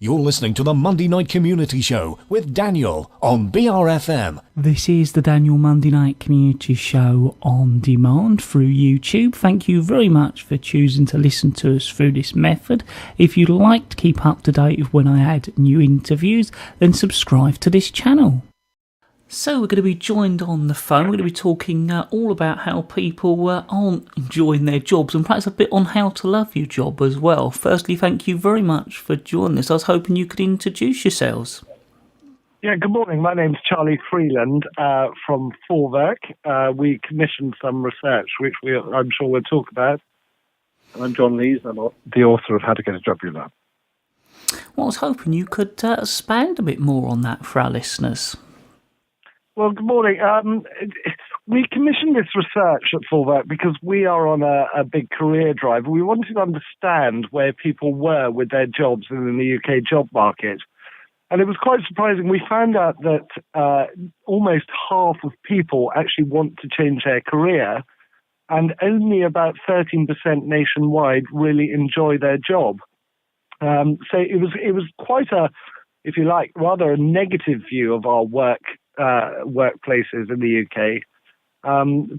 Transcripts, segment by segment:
You're listening to the Monday Night Community Show with Daniel on BRFM. This is the Daniel Monday Night Community Show on demand through YouTube. Thank you very much for choosing to listen to us through this method. If you'd like to keep up to date with when I add new interviews, then subscribe to this channel. So we're going to be joined on the phone. We're going to be talking all about how people aren't enjoying their jobs and perhaps a bit on how to love your job as well. Firstly, thank you very much for joining us. I was hoping you could introduce yourselves. Yeah, good morning. My name's Charlie Freeland from Vorwerk. We commissioned some research, which I'm sure we'll talk about. And I'm Jon Lees. I'm the author of How to Get a Job You Love. Well, I was hoping you could expand a bit more on that for our listeners. Well, good morning. We commissioned this research at Vorwerk because we are on a big career drive. We wanted to understand where people were with their jobs in the UK job market. And it was quite surprising. We found out that almost half of people actually want to change their career, and only about 13% nationwide really enjoy their job. So it was quite a, if you like, rather a negative view of our workplaces in the UK,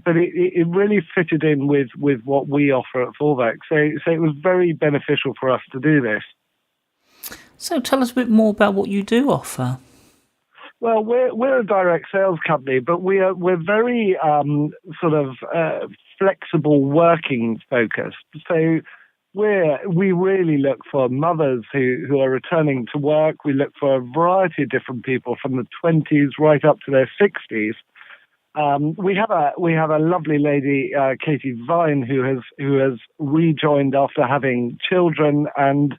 but it really fitted in with what we offer at Vorwerk. So it was very beneficial for us to do this. So tell us a bit more about what you do offer. Well, we're a direct sales company, but we're very flexible working focused. So we really look for mothers who are returning to work. We look for a variety of different people from the 20s right up to their 60s. We have a lovely lady, Katie Vine, who has rejoined after having children, and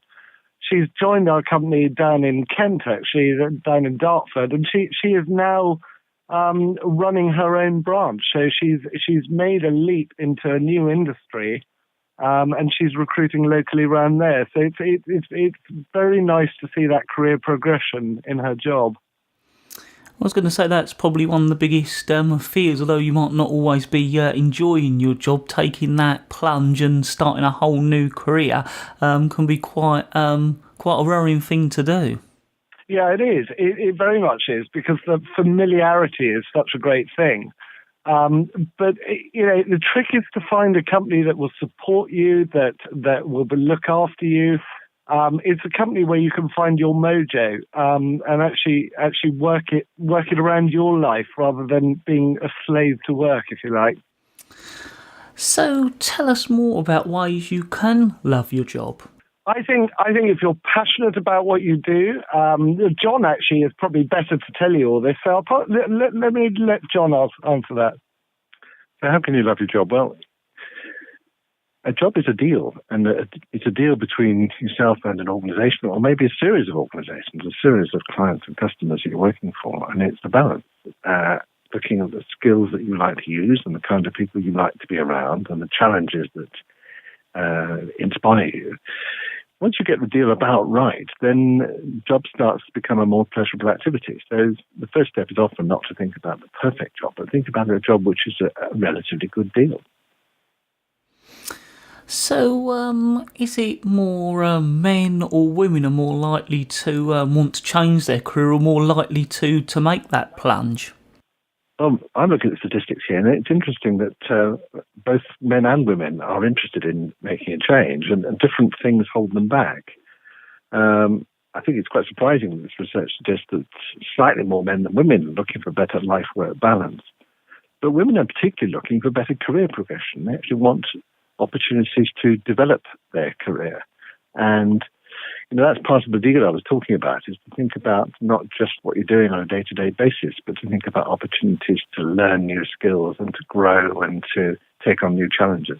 she's joined our company down in Kent, actually, down in Dartford, and she is now running her own branch. So she's made a leap into a new industry. And she's recruiting locally around there. So it's very nice to see that career progression in her job. I was going to say that's probably one of the biggest fears, although you might not always be enjoying your job. Taking that plunge and starting a whole new career can be quite a worrying thing to do. Yeah, it is. It very much is, because the familiarity is such a great thing. But the trick is to find a company that will support you, that will look after you. It's a company where you can find your mojo and actually work it around your life rather than being a slave to work, if you like. So tell us more about ways you can love your job. I think if you're passionate about what you do, John actually is probably better to tell you all this. So let me let John answer that. So how can you love your job? Well, a job is a deal, and it's a deal between yourself and an organisation, or maybe a series of organisations, a series of clients and customers that you're working for, and it's the balance. Looking at the skills that you like to use and the kind of people you like to be around and the challenges that inspire you. Once you get the deal about right, then job starts to become a more pleasurable activity. So the first step is often not to think about the perfect job, but think about a job which is a relatively good deal. So is it more men or women are more likely to want to change their career, or more likely to make that plunge? I'm looking at statistics here, and it's interesting that both men and women are interested in making a change, and different things hold them back. I think it's quite surprising that this research suggests that slightly more men than women are looking for a better life-work balance. But women are particularly looking for better career progression. They actually want opportunities to develop their career. And that's part of the deal I was talking about, is to think about not just what you're doing on a day-to-day basis, but to think about opportunities to learn new skills and to grow and to take on new challenges.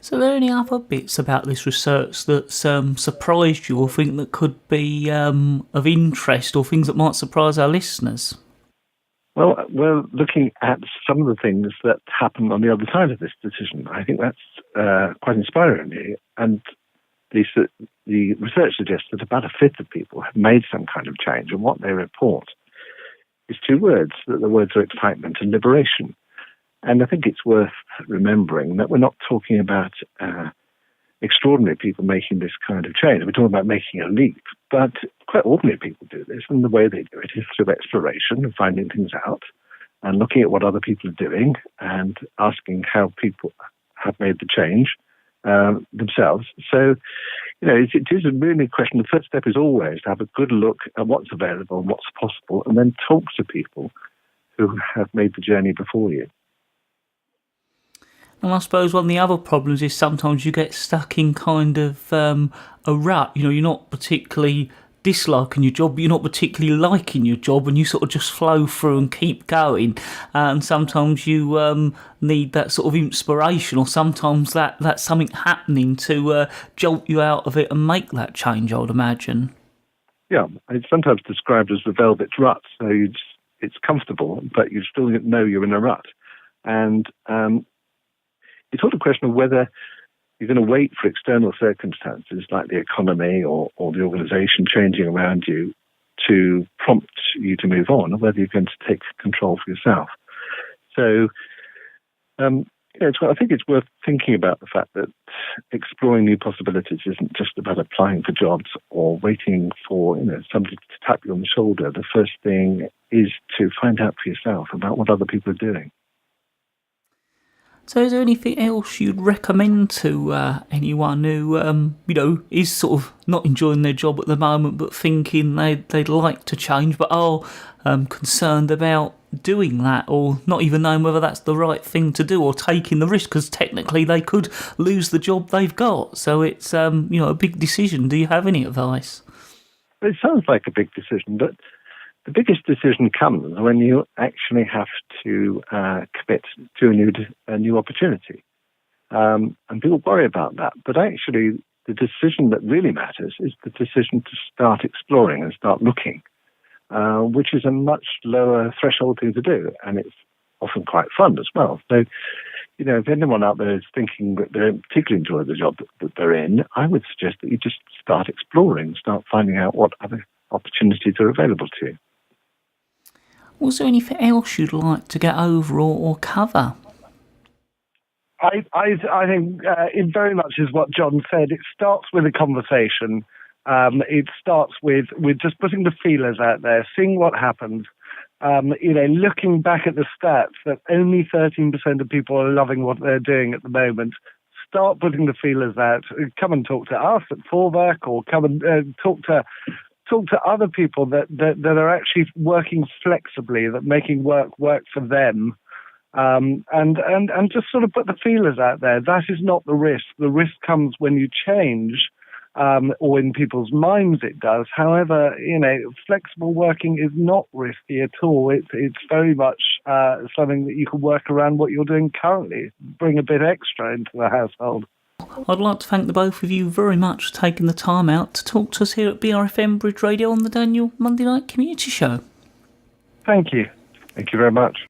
So are there any other bits about this research that's surprised you, or think that could be of interest, or things that might surprise our listeners? Well, we're looking at some of the things that happen on the other side of this decision. I think that's quite inspiring. And the research suggests that about a fifth of people have made some kind of change, and what they report is two words. That the words are excitement and liberation. And I think it's worth remembering that we're not talking about extraordinary people making this kind of change. We're talking about making a leap, but quite ordinary people do this, and the way they do it is through exploration and finding things out and looking at what other people are doing and asking how people have made the change themselves. So, it is really a question. The first step is always to have a good look at what's available and what's possible, and then talk to people who have made the journey before you. And I suppose one of the other problems is sometimes you get stuck in kind of a rut. You're not particularly disliking your job, but you're not particularly liking your job, and you sort of just flow through and keep going. And sometimes you need that sort of inspiration, or sometimes that's something happening to jolt you out of it and make that change, I would imagine. Yeah, it's sometimes described as the velvet rut. So it's comfortable, but you still know you're in a rut. And it's all a question of whether you're going to wait for external circumstances like the economy or the organisation changing around you to prompt you to move on, or whether you're going to take control for yourself. So I think it's worth thinking about the fact that exploring new possibilities isn't just about applying for jobs or waiting for somebody to tap you on the shoulder. The first thing is to find out for yourself about what other people are doing. So is there anything else you'd recommend to anyone who, is sort of not enjoying their job at the moment but thinking they'd like to change but are concerned about doing that, or not even knowing whether that's the right thing to do, or taking the risk because technically they could lose the job they've got? So it's, a big decision. Do you have any advice? It sounds like a big decision, but the biggest decision comes when you actually have to commit to a new opportunity. And people worry about that. But actually, the decision that really matters is the decision to start exploring and start looking, which is a much lower threshold thing to do. And it's often quite fun as well. So, if anyone out there is thinking that they don't particularly enjoy the job that they're in, I would suggest that you just start exploring, start finding out what other opportunities are available to you. Was there anything else you'd like to get over or cover? I think it very much is what John said. It starts with a conversation. It starts with just putting the feelers out there, seeing what happens. Looking back at the stats that only 13% of people are loving what they're doing at the moment. Start putting the feelers out. Come and talk to us at Vorwerk, or come and talk to other people that are actually working flexibly, that making work for them, and just sort of put the feelers out there. That is not the risk. The risk comes when you change, or in people's minds it does. However, flexible working is not risky at all. It's very much something that you can work around what you're doing currently, bring a bit extra into the household. I'd like to thank the both of you very much for taking the time out to talk to us here at BRFM Bridge Radio on the Daniel Monday Night Community Show. Thank you. Thank you very much.